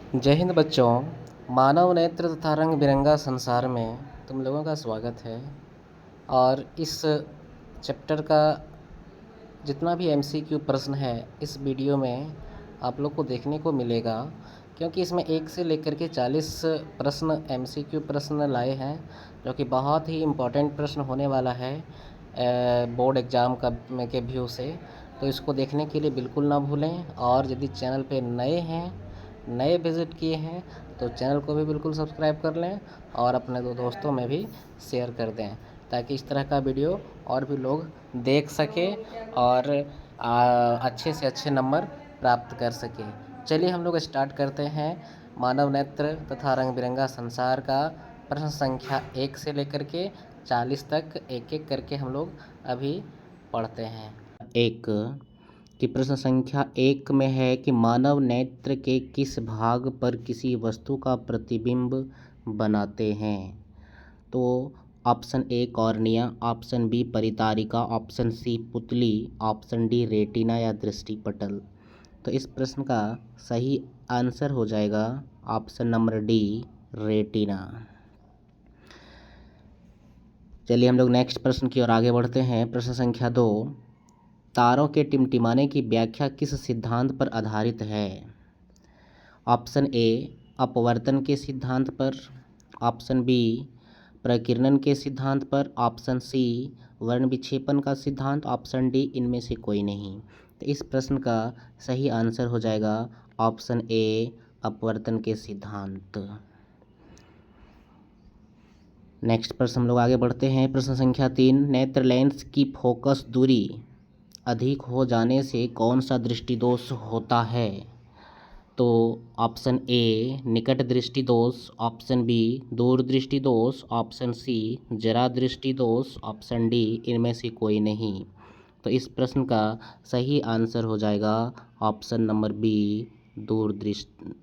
जय हिंद बच्चों। मानव नेत्र तथा रंग बिरंगा संसार में तुम लोगों का स्वागत है। और इस चैप्टर का जितना भी एमसीक्यू प्रश्न है इस वीडियो में आप लोग को देखने को मिलेगा, क्योंकि इसमें 1 से लेकर के 40 प्रश्न एमसीक्यू प्रश्न लाए हैं, जो कि बहुत ही इम्पोर्टेंट प्रश्न होने वाला है बोर्ड एग्ज़ाम का के व्यू से। तो इसको देखने के लिए बिल्कुल ना भूलें। और यदि चैनल पे नए विज़िट किए हैं तो चैनल को भी बिल्कुल सब्सक्राइब कर लें और अपने दोस्तों में भी शेयर कर दें, ताकि इस तरह का वीडियो और भी लोग देख सकें और अच्छे से अच्छे नंबर प्राप्त कर सकें। चलिए हम लोग स्टार्ट करते हैं। मानव नेत्र तथा रंग बिरंगा संसार का प्रश्न संख्या 1 से लेकर के 40 तक एक एक करके हम लोग अभी पढ़ते हैं। एक कि प्रश्न संख्या 1 में है कि मानव नेत्र के किस भाग पर किसी वस्तु का प्रतिबिंब बनाते हैं। तो option A cornea, option B परितारिका, ऑप्शन सी पुतली, ऑप्शन डी रेटिना या दृष्टिपटल। तो इस प्रश्न का सही आंसर हो जाएगा ऑप्शन नंबर डी रेटिना। चलिए हम लोग नेक्स्ट प्रश्न की ओर आगे बढ़ते हैं। प्रश्न संख्या 2, तारों के टिमटिमाने की व्याख्या किस सिद्धांत पर आधारित है। ऑप्शन ए अपवर्तन के सिद्धांत पर, ऑप्शन बी प्रकीर्णन के सिद्धांत पर, ऑप्शन सी वर्ण विक्षेपण का सिद्धांत, ऑप्शन डी इनमें से कोई नहीं। तो इस प्रश्न का सही आंसर हो जाएगा ऑप्शन ए अपवर्तन के सिद्धांत। नेक्स्ट प्रश्न हम लोग आगे बढ़ते हैं। प्रश्न संख्या 3, नेत्र लेंस की फोकस दूरी अधिक हो जाने से कौन सा दृष्टि दोष होता है। तो ऑप्शन ए निकट दृष्टि दोष, ऑप्शन बी दूर दृष्टि दोष, ऑप्शन सी जरा दृष्टि दोष, ऑप्शन डी इनमें से कोई नहीं। तो इस प्रश्न का सही आंसर हो जाएगा ऑप्शन नंबर बी दूर दृष्टि।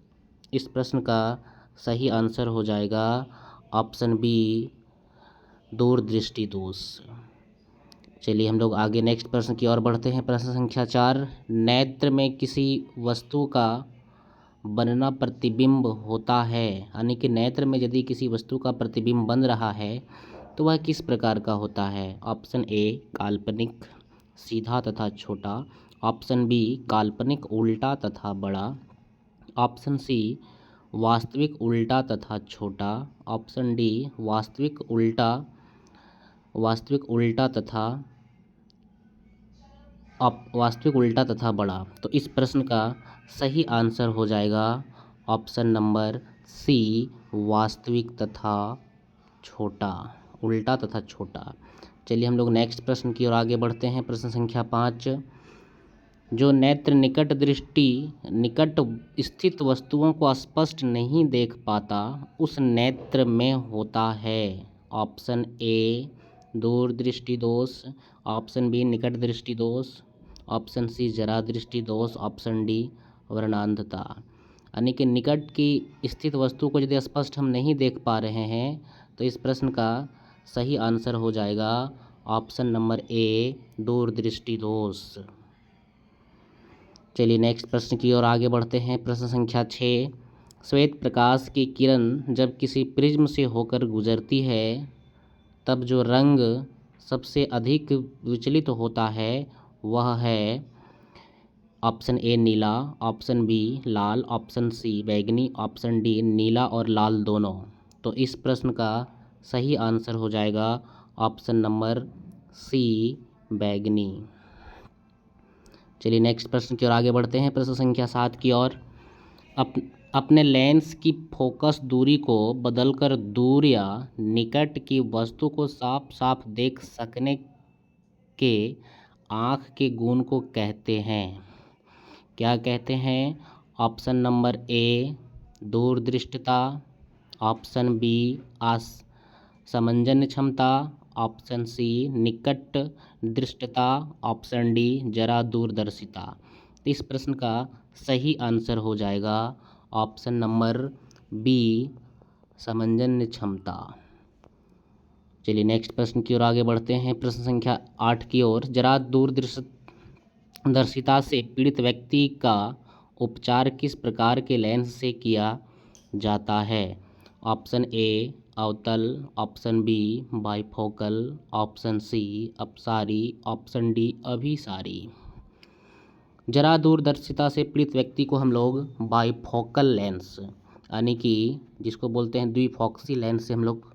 इस प्रश्न का सही आंसर हो जाएगा ऑप्शन बी दूर दृष्टि दोष। चलिए हम लोग आगे नेक्स्ट प्रश्न की ओर बढ़ते हैं। प्रश्न संख्या 4, नेत्र में किसी वस्तु का बनना प्रतिबिंब होता है, यानी कि नेत्र में यदि किसी वस्तु का प्रतिबिंब बन रहा है तो वह किस प्रकार का होता है। ऑप्शन ए काल्पनिक सीधा तथा छोटा, ऑप्शन बी काल्पनिक उल्टा तथा बड़ा, ऑप्शन सी वास्तविक उल्टा तथा छोटा, ऑप्शन डी वास्तविक उल्टा तथा बड़ा। तो इस प्रश्न का सही आंसर हो जाएगा ऑप्शन नंबर सी वास्तविक तथा छोटा, उल्टा तथा छोटा। चलिए हम लोग नेक्स्ट प्रश्न की ओर आगे बढ़ते हैं। प्रश्न संख्या 5, जो नेत्र निकट स्थित वस्तुओं को स्पष्ट नहीं देख पाता उस नेत्र में होता है। ऑप्शन ए दूर दृष्टि दोष, ऑप्शन बी निकट दृष्टि दोष, ऑप्शन सी जरा दृष्टि दोष, ऑप्शन डी वर्णांधता। यानी कि निकट की स्थित वस्तु को यदि स्पष्ट हम नहीं देख पा रहे हैं तो इस प्रश्न का सही आंसर हो जाएगा ऑप्शन नंबर ए दूर दृष्टि दोष। चलिए नेक्स्ट प्रश्न की ओर आगे बढ़ते हैं। प्रश्न संख्या 6, श्वेत प्रकाश की किरण जब किसी प्रिज्म से होकर गुजरती है तब जो रंग सबसे अधिक विचलित होता है वह है ऑप्शन ए नीला, ऑप्शन बी लाल, ऑप्शन सी बैंगनी, ऑप्शन डी नीला और लाल दोनों। तो इस प्रश्न का सही आंसर हो जाएगा ऑप्शन नंबर सी बैंगनी। चलिए नेक्स्ट प्रश्न की ओर आगे बढ़ते हैं। प्रश्न संख्या 7 की ओर, अपने लेंस की फोकस दूरी को बदलकर दूर या निकट की वस्तु को साफ साफ देख सकने के आँख के गुण को कहते हैं। क्या कहते हैं। ऑप्शन नंबर ए दूरदृष्टता, ऑप्शन बी समंजन क्षमता, ऑप्शन सी निकट दृष्टता, ऑप्शन डी जरा दूरदर्शिता। इस प्रश्न का सही आंसर हो जाएगा ऑप्शन नंबर बी समंजन क्षमता। चलिए नेक्स्ट प्रश्न की ओर आगे बढ़ते हैं। प्रश्न संख्या 8 की ओर, जरा दूरदर्शिता से पीड़ित व्यक्ति का उपचार किस प्रकार के लेंस से किया जाता है? ऑप्शन ए अवतल, option B bifocal, option C अपसारी, ऑप्शन डी अभिसारी। जरा दूरदर्शिता से पीड़ित व्यक्ति को हम लोग बाइफोकल लेंस यानी कि जिसको बोलते हैं द्विफॉक्सी लेंस से हम लोग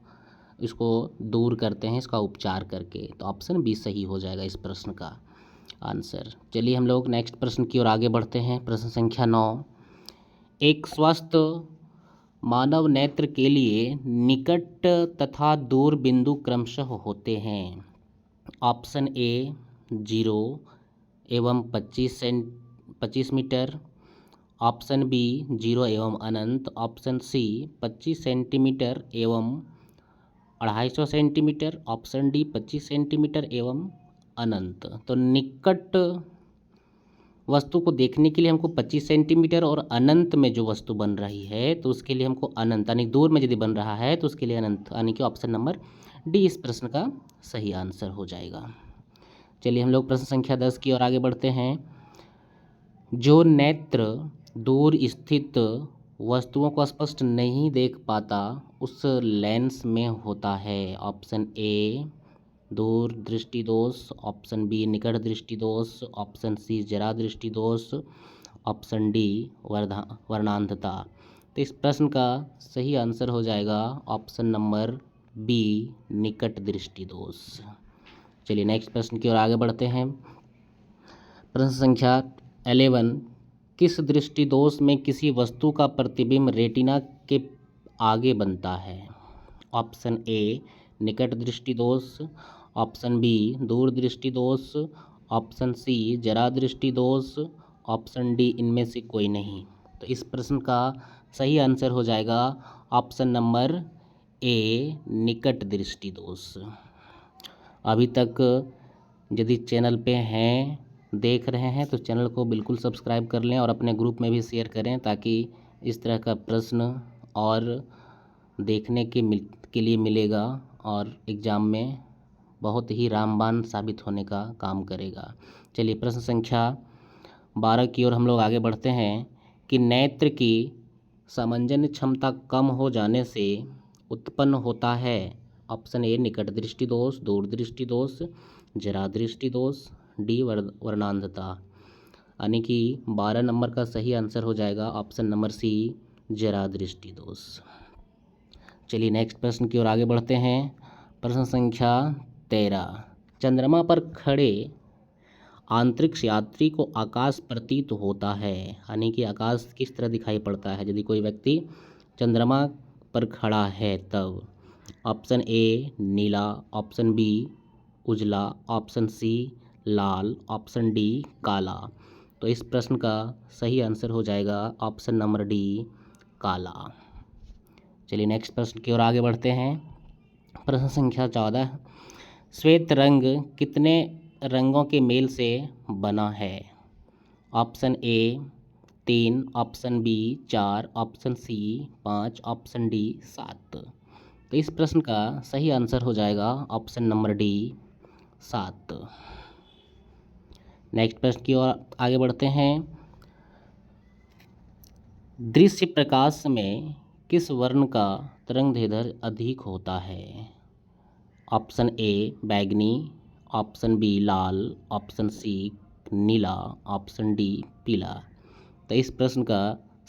इसको दूर करते हैं इसका उपचार करके। तो ऑप्शन बी सही हो जाएगा इस प्रश्न का आंसर। चलिए हम लोग नेक्स्ट प्रश्न की ओर आगे बढ़ते हैं। प्रश्न संख्या 9। एक स्वस्थ मानव नेत्र के लिए निकट तथा दूर बिंदु क्रमशः होते हैं। ऑप्शन ए 0 एवं 25 मीटर, ऑप्शन बी 0 एवं अनंत, ऑप्शन सी 25 सेंटीमीटर एवं 250 सेंटीमीटर, ऑप्शन डी 25 सेंटीमीटर एवं अनंत। तो निकट वस्तु को देखने के लिए हमको 25 सेंटीमीटर और अनंत में जो वस्तु बन रही है तो उसके लिए हमको अनंत यानी दूर में यदि बन रहा है तो उसके लिए अनंत यानी कि ऑप्शन नंबर डी इस प्रश्न का सही आंसर हो जाएगा। चलिए हम लोग प्रश्न संख्या 10 की ओर आगे बढ़ते हैं। जो नेत्र दूर स्थित वस्तुओं को स्पष्ट नहीं देख पाता उस लेंस में होता है। ऑप्शन ए दूर दृष्टि दोष, ऑप्शन बी निकट दृष्टि दोष, ऑप्शन सी जरा दृष्टि दोष, ऑप्शन डी वर्णांधता। तो इस प्रश्न का सही आंसर हो जाएगा ऑप्शन नंबर बी निकट दृष्टि दोष। चलिए नेक्स्ट प्रश्न की ओर आगे बढ़ते हैं। प्रश्न संख्या 11। किस दृष्टि दोष में किसी वस्तु का प्रतिबिंब रेटिना के आगे बनता है? ऑप्शन ए निकट दृष्टि दोष, ऑप्शन बी दूर दृष्टि दोष, ऑप्शन सी जरा दृष्टि दोष, ऑप्शन डी इनमें से कोई नहीं। तो इस प्रश्न का सही आंसर हो जाएगा ऑप्शन नंबर ए निकट दृष्टि दोष। अभी तक यदि चैनल पे हैं देख रहे हैं तो चैनल को बिल्कुल सब्सक्राइब कर लें और अपने ग्रुप में भी शेयर करें ताकि इस तरह का प्रश्न और देखने के लिए मिलेगा और एग्ज़ाम में बहुत ही रामबाण साबित होने का काम करेगा। चलिए प्रश्न संख्या 12 की ओर हम लोग आगे बढ़ते हैं कि नेत्र की सामंजस्य क्षमता कम हो जाने से उत्पन्न होता है। ऑप्शन ए निकट दृष्टि दोष, दूर दृष्टि दोष, जरा दृष्टि दोष, डी वर्णांधता। यानी कि 12 नंबर का सही आंसर हो जाएगा ऑप्शन नंबर सी जरा दृष्टि दोष। चलिए नेक्स्ट प्रश्न की ओर आगे बढ़ते हैं। प्रश्न संख्या 13। चंद्रमा पर खड़े अंतरिक्ष यात्री को आकाश प्रतीत होता है यानी कि आकाश किस तरह दिखाई पड़ता है यदि कोई व्यक्ति चंद्रमा पर खड़ा है तब? ऑप्शन ए नीला, ऑप्शन बी उजला, ऑप्शन सी लाल, ऑप्शन डी काला। तो इस प्रश्न का सही आंसर हो जाएगा ऑप्शन नंबर डी काला। चलिए नेक्स्ट प्रश्न की ओर आगे बढ़ते हैं। प्रश्न संख्या 14। श्वेत रंग कितने रंगों के मेल से बना है? Option A 3, option B 4, option C 5, option D 7। तो इस प्रश्न का सही आंसर हो जाएगा ऑप्शन नंबर डी 7। नेक्स्ट प्रश्न की ओर आगे बढ़ते हैं। दृश्य प्रकाश में किस वर्ण का तरंगदैर्ध्य अधिक होता है? ऑप्शन ए बैगनी, ऑप्शन बी लाल, ऑप्शन सी नीला, ऑप्शन डी पीला। तो इस प्रश्न का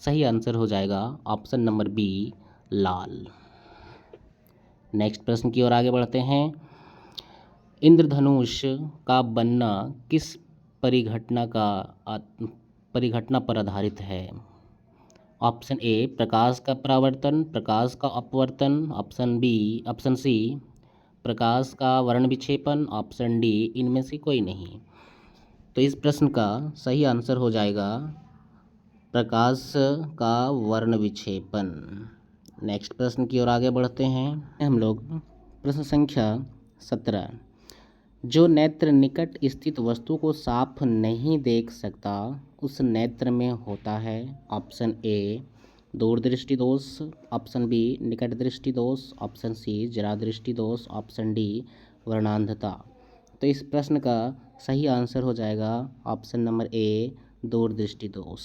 सही आंसर हो जाएगा ऑप्शन नंबर बी लाल। नेक्स्ट प्रश्न की ओर आगे बढ़ते हैं। इंद्रधनुष का बनना किस परिघटना पर आधारित है? ऑप्शन ए प्रकाश का परावर्तन, प्रकाश का अपवर्तन, ऑप्शन सी प्रकाश का वर्ण विक्षेपन, ऑप्शन डी इनमें से कोई नहीं। तो इस प्रश्न का सही आंसर हो जाएगा प्रकाश का वर्ण विक्षेपन। नेक्स्ट प्रश्न की ओर आगे बढ़ते हैं हम लोग। प्रश्न संख्या 17। जो नेत्र निकट स्थित वस्तु को साफ नहीं देख सकता उस नेत्र में होता है। ऑप्शन ए दूर दृष्टि दोष, ऑप्शन बी निकट दृष्टि दोष, ऑप्शन सी जरा दृष्टि दोष, ऑप्शन डी वर्णांधता। तो इस प्रश्न का सही आंसर हो जाएगा ऑप्शन नंबर ए दूर दृष्टि दोष।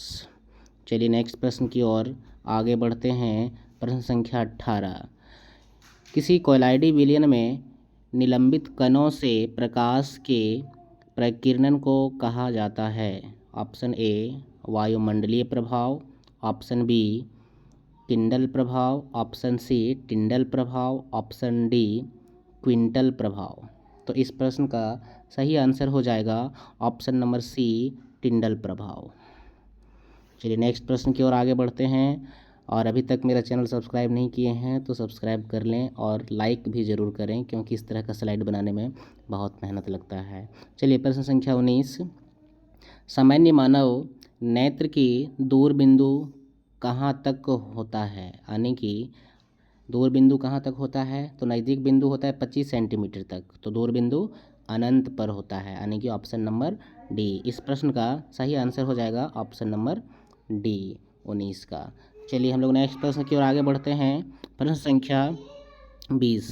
चलिए नेक्स्ट प्रश्न की ओर आगे बढ़ते हैं। प्रश्न संख्या 18। किसी कोलाइडी विलयन में निलंबित कणों से प्रकाश के प्रकीर्णन को कहा जाता है। ऑप्शन ए वायुमंडलीय प्रभाव, ऑप्शन बी किंडल प्रभाव, ऑप्शन सी टिंडल प्रभाव, ऑप्शन डी क्विंटल प्रभाव। तो इस प्रश्न का सही आंसर हो जाएगा ऑप्शन नंबर सी टिंडल प्रभाव। चलिए नेक्स्ट प्रश्न की ओर आगे बढ़ते हैं। और अभी तक मेरा चैनल सब्सक्राइब नहीं किए हैं तो सब्सक्राइब कर लें और लाइक भी ज़रूर करें, क्योंकि इस तरह का स्लाइड बनाने में बहुत मेहनत लगता है। चलिए प्रश्न संख्या 19। सामान्य मानव नेत्र की दूर बिंदु कहाँ तक होता है, यानी कि दूर बिंदु कहाँ तक होता है, तो नज़दीक बिंदु होता है 25 सेंटीमीटर तक, तो दूर बिंदु अनंत पर होता है, यानी कि ऑप्शन नंबर डी। इस प्रश्न का सही आंसर हो जाएगा ऑप्शन नंबर डी 19 का। चलिए हम लोग नेक्स्ट प्रश्न की ओर आगे बढ़ते हैं। प्रश्न संख्या 20।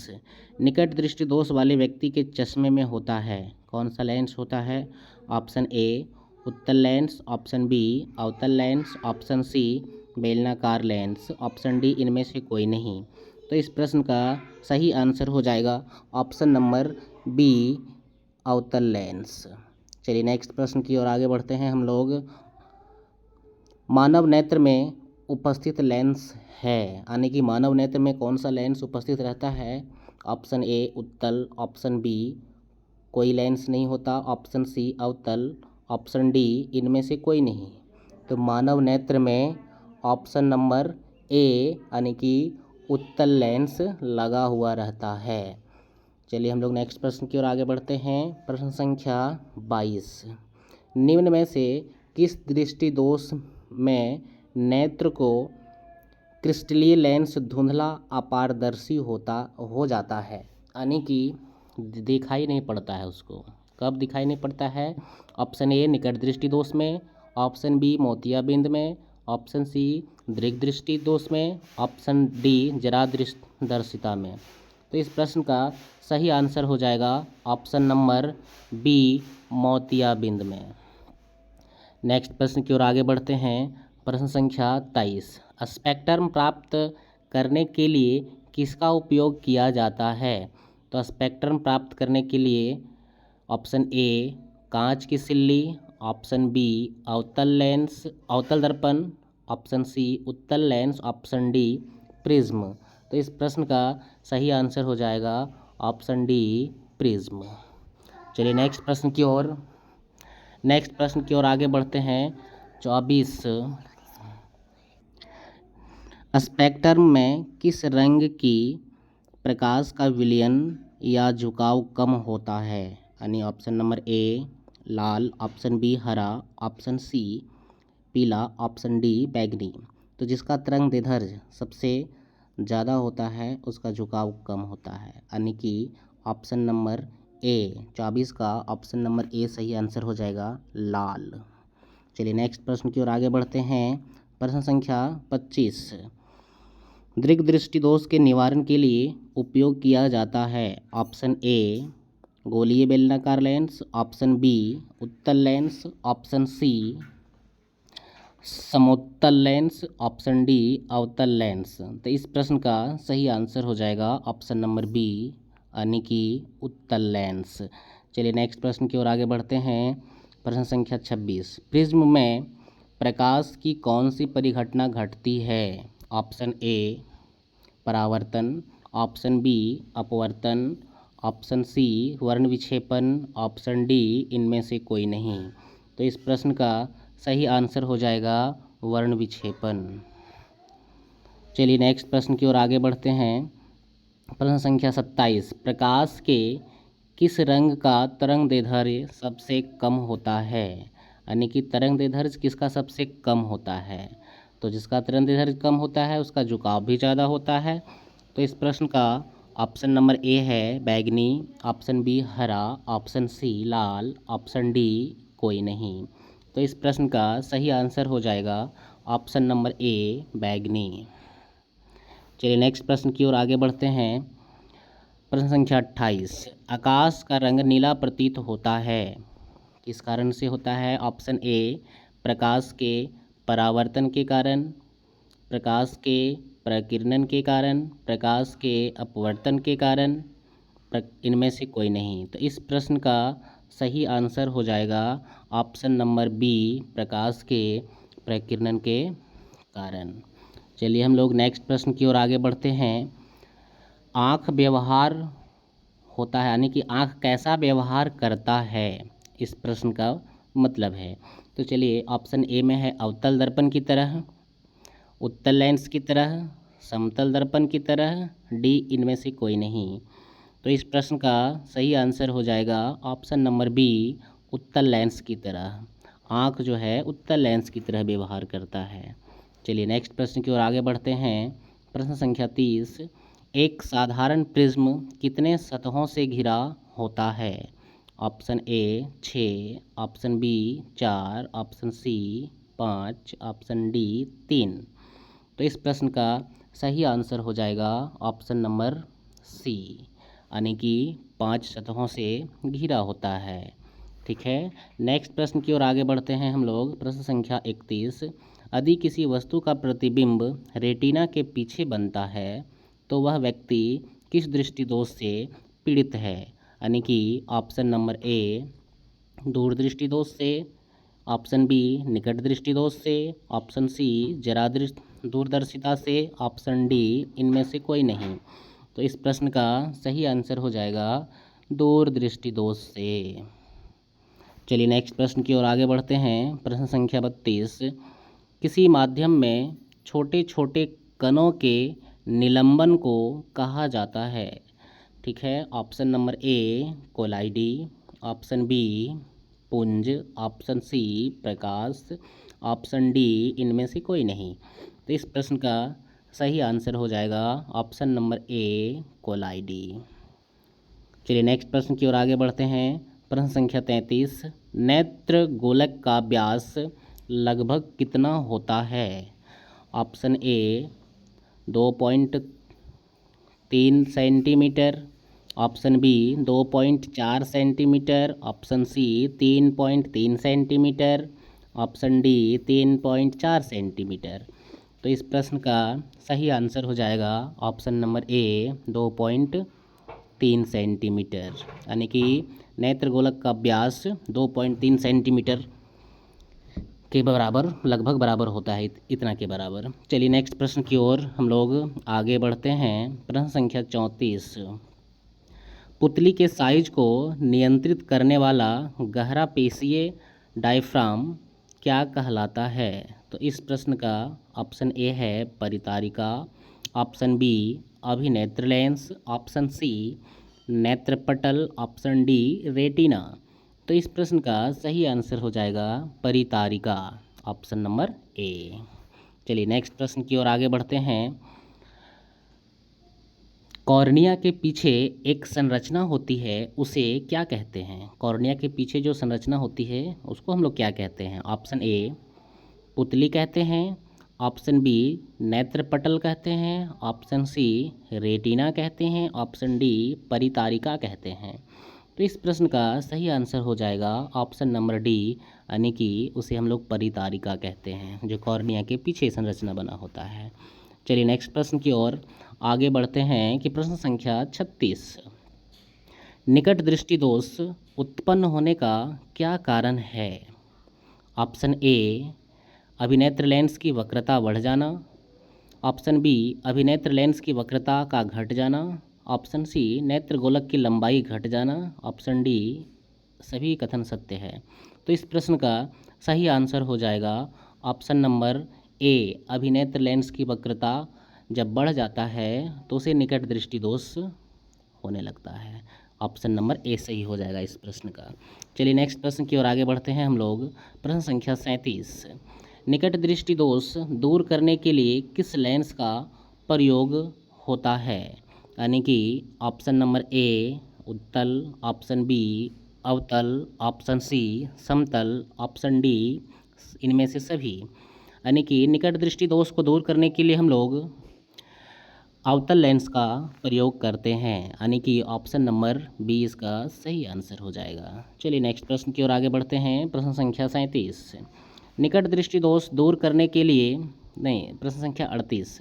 निकट दृष्टि दोष वाले व्यक्ति के चश्मे में होता है कौन सा लेंस होता है। ऑप्शन ए उत्तल लेंस, ऑप्शन बी अवतल लेंस, ऑप्शन सी बेलनाकार लेंस, ऑप्शन डी इनमें से कोई नहीं। तो इस प्रश्न का सही आंसर हो जाएगा ऑप्शन नंबर बी अवतल लेंस। चलिए नेक्स्ट प्रश्न की ओर आगे बढ़ते हैं हम लोग। मानव नेत्र में उपस्थित लेंस है, यानी कि मानव नेत्र में कौन सा लेंस उपस्थित रहता है। ऑप्शन ए उत्तल, ऑप्शन बी कोई लेंस नहीं होता, ऑप्शन सी अवतल, ऑप्शन डी इनमें से कोई नहीं। तो मानव नेत्र में ऑप्शन नंबर ए यानी कि उत्तल लेंस लगा हुआ रहता है। चलिए हम लोग नेक्स्ट प्रश्न की ओर आगे बढ़ते हैं। प्रश्न संख्या 22। निम्न में से किस दृष्टि दोष में नेत्र को क्रिस्टलीय लेंस धुंधला अपारदर्शी हो जाता है, यानी कि दिखाई नहीं पड़ता है उसको। कब दिखाई नहीं पड़ता है। ऑप्शन ए निकट दृष्टि दोष में, ऑप्शन बी मोतियाबिंद में, ऑप्शन सी दीर्घ दृष्टि दोष में, ऑप्शन डी जरा दर्शिता में। तो इस प्रश्न का सही आंसर हो जाएगा ऑप्शन नंबर बी मोतियाबिंद में। नेक्स्ट प्रश्न की ओर आगे बढ़ते हैं। प्रश्न संख्या 23। स्पेक्ट्रम प्राप्त करने के लिए किसका उपयोग किया जाता है। तो स्पेक्ट्रम प्राप्त करने के लिए ऑप्शन ए कांच की सिल्ली, ऑप्शन बी अवतल दर्पण, ऑप्शन सी उत्तल लेंस, ऑप्शन डी प्रिज्म। तो इस प्रश्न का सही आंसर हो जाएगा ऑप्शन डी प्रिज्म। चलिए नेक्स्ट प्रश्न की ओर आगे बढ़ते हैं। 24। स्पेक्ट्रम में किस रंग की प्रकाश का विलयन या झुकाव कम होता है, यानी ऑप्शन नंबर ए लाल, ऑप्शन बी हरा, ऑप्शन सी पीला, ऑप्शन डी बैगनी। तो जिसका तरंग दैर्ध्य सबसे ज़्यादा होता है उसका झुकाव कम होता है, यानी कि ऑप्शन नंबर ए 24 का ऑप्शन नंबर ए सही आंसर हो जाएगा लाल। चलिए नेक्स्ट प्रश्न की ओर आगे बढ़ते हैं। प्रश्न संख्या 25। दीर्घ दृष्टि दोष के निवारण के लिए उपयोग किया जाता है। ऑप्शन ए गोलीय बेलनाकार लेंस, ऑप्शन बी उत्तल लेंस, ऑप्शन सी समोत्तल लेंस, ऑप्शन डी अवतल लेंस। तो इस प्रश्न का सही आंसर हो जाएगा ऑप्शन नंबर बी यानी कि उत्तल लेंस। चलिए नेक्स्ट प्रश्न की ओर आगे बढ़ते हैं। प्रश्न संख्या 26। प्रिज्म में प्रकाश की कौन सी परिघटना घटती है। ऑप्शन ए परावर्तन, ऑप्शन बी अपवर्तन, ऑप्शन सी वर्ण विक्षेपण, ऑप्शन डी इनमें से कोई नहीं। तो इस प्रश्न का सही आंसर हो जाएगा वर्ण विक्षेपण। चलिए नेक्स्ट प्रश्न की ओर आगे बढ़ते हैं। प्रश्न संख्या 27। प्रकाश के किस रंग का तरंग दैर्ध्य सबसे कम होता है, यानी कि तरंग दैर्ध्य किसका सबसे कम होता है। तो जिसका तरंग दैर्ध्य कम होता है उसका झुकाव भी ज़्यादा होता है। तो इस प्रश्न का ऑप्शन नंबर ए है बैगनी, ऑप्शन बी हरा, ऑप्शन सी लाल, ऑप्शन डी कोई नहीं। तो इस प्रश्न का सही आंसर हो जाएगा ऑप्शन नंबर ए बैगनी। चलिए नेक्स्ट प्रश्न की ओर आगे बढ़ते हैं। प्रश्न संख्या 28। आकाश का रंग नीला प्रतीत होता है, किस कारण से होता है। ऑप्शन ए प्रकाश के परावर्तन के कारण, प्रकाश के प्रकीर्णन के कारण, प्रकाश के अपवर्तन के कारण, इनमें से कोई नहीं। तो इस प्रश्न का सही आंसर हो जाएगा ऑप्शन नंबर बी, प्रकाश के प्रकीर्णन के कारण। चलिए हम लोग नेक्स्ट प्रश्न की ओर आगे बढ़ते हैं। आँख व्यवहार होता है, यानी कि आँख कैसा व्यवहार करता है, इस प्रश्न का मतलब है। तो चलिए ऑप्शन ए में है अवतल दर्पण की तरह, उत्तल लेंस की तरह, समतल दर्पण की तरह, डी इनमें से कोई नहीं। तो इस प्रश्न का सही आंसर हो जाएगा ऑप्शन नंबर बी, उत्तल लेंस की तरह। आँख जो है उत्तल लेंस की तरह व्यवहार करता है। चलिए नेक्स्ट प्रश्न की ओर आगे बढ़ते हैं। प्रश्न संख्या 30, एक साधारण प्रिज्म कितने सतहों से घिरा होता है? Option A 6, option B 4, option C 5, option D 3। तो इस प्रश्न का सही आंसर हो जाएगा ऑप्शन नंबर सी, यानी कि 5 सतहों से घिरा होता है। ठीक है, नेक्स्ट प्रश्न की ओर आगे बढ़ते हैं हम लोग। प्रश्न संख्या 31, यदि किसी वस्तु का प्रतिबिंब रेटिना के पीछे बनता है तो वह व्यक्ति किस दृष्टि दोष से पीड़ित है? यानी कि ऑप्शन नंबर ए दूरदृष्टि दोष से, ऑप्शन बी निकट दृष्टि दोष से, ऑप्शन सी जरा दूरदर्शिता से, ऑप्शन डी इनमें से कोई नहीं। तो इस प्रश्न का सही आंसर हो जाएगा दूरदृष्टि दोष से। चलिए नेक्स्ट प्रश्न की ओर आगे बढ़ते हैं। प्रश्न संख्या 32, किसी माध्यम में छोटे छोटे कणों के निलंबन को कहा जाता है? ठीक है, ऑप्शन नंबर ए कोलाइडी, ऑप्शन बी पुंज, ऑप्शन सी प्रकाश, ऑप्शन डी इनमें से कोई नहीं। तो इस प्रश्न का सही आंसर हो जाएगा ऑप्शन नंबर ए कोलाइडी। चलिए नेक्स्ट प्रश्न की ओर आगे बढ़ते हैं। प्रश्न संख्या 33, नेत्र गोलक का व्यास लगभग कितना होता है? Option A 2.3 centimetre, option B 2.4 centimetre, option C 3.3 centimetre, option D 3.4 centimetre. तो इस प्रश्न का सही आंसर हो जाएगा ऑप्शन नंबर ए 2.3 सेंटीमीटर, यानी कि नेत्र गोलक का व्यास 2.3 सेंटीमीटर के बराबर, लगभग बराबर होता है, इतना के बराबर। चलिए नेक्स्ट प्रश्न की ओर हम लोग आगे बढ़ते हैं। प्रश्न संख्या 34, पुतली के साइज को नियंत्रित करने वाला गहरा पेशीय डायफ्राम क्या कहलाता है? तो इस प्रश्न का ऑप्शन ए है परितारिका, ऑप्शन बी अभिनेत्र लेंस, ऑप्शन सी नेत्रपटल, ऑप्शन डी रेटिना। तो इस प्रश्न का सही आंसर हो जाएगा परितारिका, ऑप्शन नंबर ए। चलिए नेक्स्ट प्रश्न की ओर आगे बढ़ते हैं। कॉर्निया के पीछे एक संरचना होती है, उसे क्या कहते हैं? कॉर्निया के पीछे जो संरचना होती है उसको हम लोग क्या कहते हैं? ऑप्शन ए पुतली कहते हैं, ऑप्शन बी नेत्रपटल कहते हैं, ऑप्शन सी रेटिना कहते हैं, ऑप्शन डी परितारिका कहते हैं। तो इस प्रश्न का सही आंसर हो जाएगा ऑप्शन नंबर डी, यानी कि उसे हम लोग परितारिका कहते हैं, जो कॉर्निया के पीछे संरचना बना होता है। चलिए नेक्स्ट प्रश्न की ओर आगे बढ़ते हैं कि प्रश्न संख्या 36, निकट दृष्टि दोष उत्पन्न होने का क्या कारण है? ऑप्शन ए अभिनेत्र लेंस की वक्रता बढ़ जाना, ऑप्शन बी अभिनेत्र लेंस की वक्रता का घट जाना, ऑप्शन सी नेत्र गोलक की लंबाई घट जाना, ऑप्शन डी सभी कथन सत्य है। तो इस प्रश्न का सही आंसर हो जाएगा ऑप्शन नंबर ए अभिनेत्र लेंस की वक्रता जब बढ़ जाता है तो उसे निकट दृष्टि दोष होने लगता है। ऑप्शन नंबर ए सही हो जाएगा इस प्रश्न का। चलिए नेक्स्ट प्रश्न की ओर आगे बढ़ते हैं हम लोग। प्रश्न संख्या 37, निकट दृष्टि दोष दूर करने के लिए किस लेंस का प्रयोग होता है? यानी कि ऑप्शन नंबर ए उत्तल, ऑप्शन बी अवतल, ऑप्शन सी समतल, ऑप्शन डी इनमें से सभी। यानी कि निकट दृष्टि दोष को दूर करने के लिए हम लोग अवतल लेंस का प्रयोग करते हैं, यानी कि ऑप्शन नंबर बी इसका सही आंसर हो जाएगा। चलिए नेक्स्ट प्रश्न की ओर आगे बढ़ते हैं। प्रश्न संख्या 37, निकट दृष्टि दोष दूर करने के लिए, नहीं, प्रश्न संख्या 38,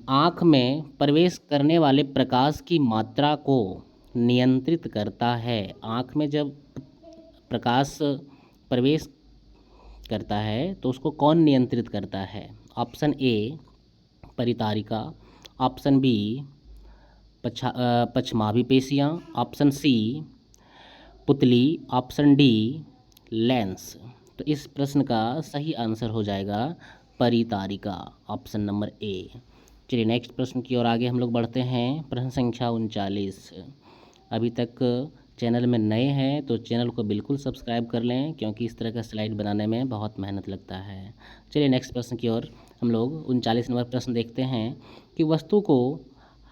आँख में प्रवेश करने वाले प्रकाश की मात्रा को नियंत्रित करता है। आँख में जब प्रकाश प्रवेश करता है तो उसको कौन नियंत्रित करता है? ऑप्शन ए परितारिका, ऑप्शन बी पश्चमाभिपेशियाँ, ऑप्शन सी पुतली, ऑप्शन डी लेंस। तो इस प्रश्न का सही आंसर हो जाएगा परितारिका, ऑप्शन नंबर ए। चलिए नेक्स्ट प्रश्न की ओर आगे हम लोग बढ़ते हैं। प्रश्न संख्या 39। अभी तक चैनल में नए हैं तो चैनल को बिल्कुल सब्सक्राइब कर लें, क्योंकि इस तरह का स्लाइड बनाने में बहुत मेहनत लगता है। चलिए नेक्स्ट प्रश्न की ओर हम लोग 39 नंबर प्रश्न देखते हैं कि वस्तु को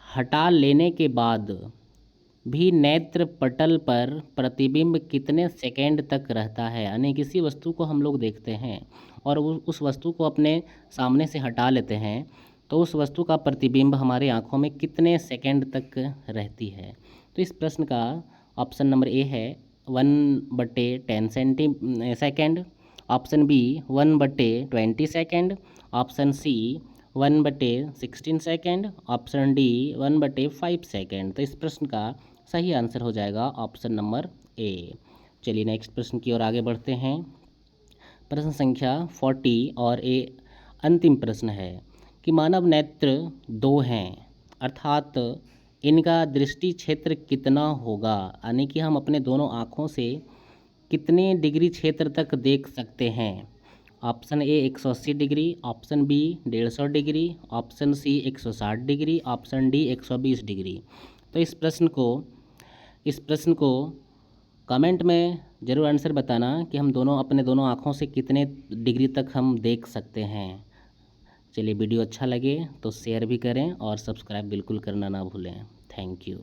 हटा लेने के बाद भी नेत्र पटल पर प्रतिबिंब कितने सेकंड तक रहता है। यानी किसी वस्तु को हम लोग देखते हैं और उस वस्तु को अपने सामने से हटा लेते हैं तो उस वस्तु का प्रतिबिंब हमारे आँखों में कितने सेकंड तक रहती है। तो इस प्रश्न का ऑप्शन नंबर ए है 1/10 second, option B 1/20 second, option C 1/16 second, option D 1/5 second. तो इस प्रश्न का सही आंसर हो जाएगा ऑप्शन नंबर ए। चलिए नेक्स्ट प्रश्न की ओर आगे बढ़ते हैं। प्रश्न संख्या 40 और ए अंतिम प्रश्न है कि मानव नेत्र 2 हैं, अर्थात इनका दृष्टि क्षेत्र कितना होगा। यानी कि हम अपने दोनों आँखों से कितने डिग्री क्षेत्र तक देख सकते हैं। Option A 180 degree, option B 150 degree, option C 160 degree, option D 120 degree. तो इस प्रश्न को कमेंट में ज़रूर आंसर बताना कि हम अपने दोनों आँखों से कितने डिग्री तक हम देख सकते हैं। चलिए वीडियो अच्छा लगे तो शेयर भी करें और सब्सक्राइब बिल्कुल करना ना भूलें। Thank you.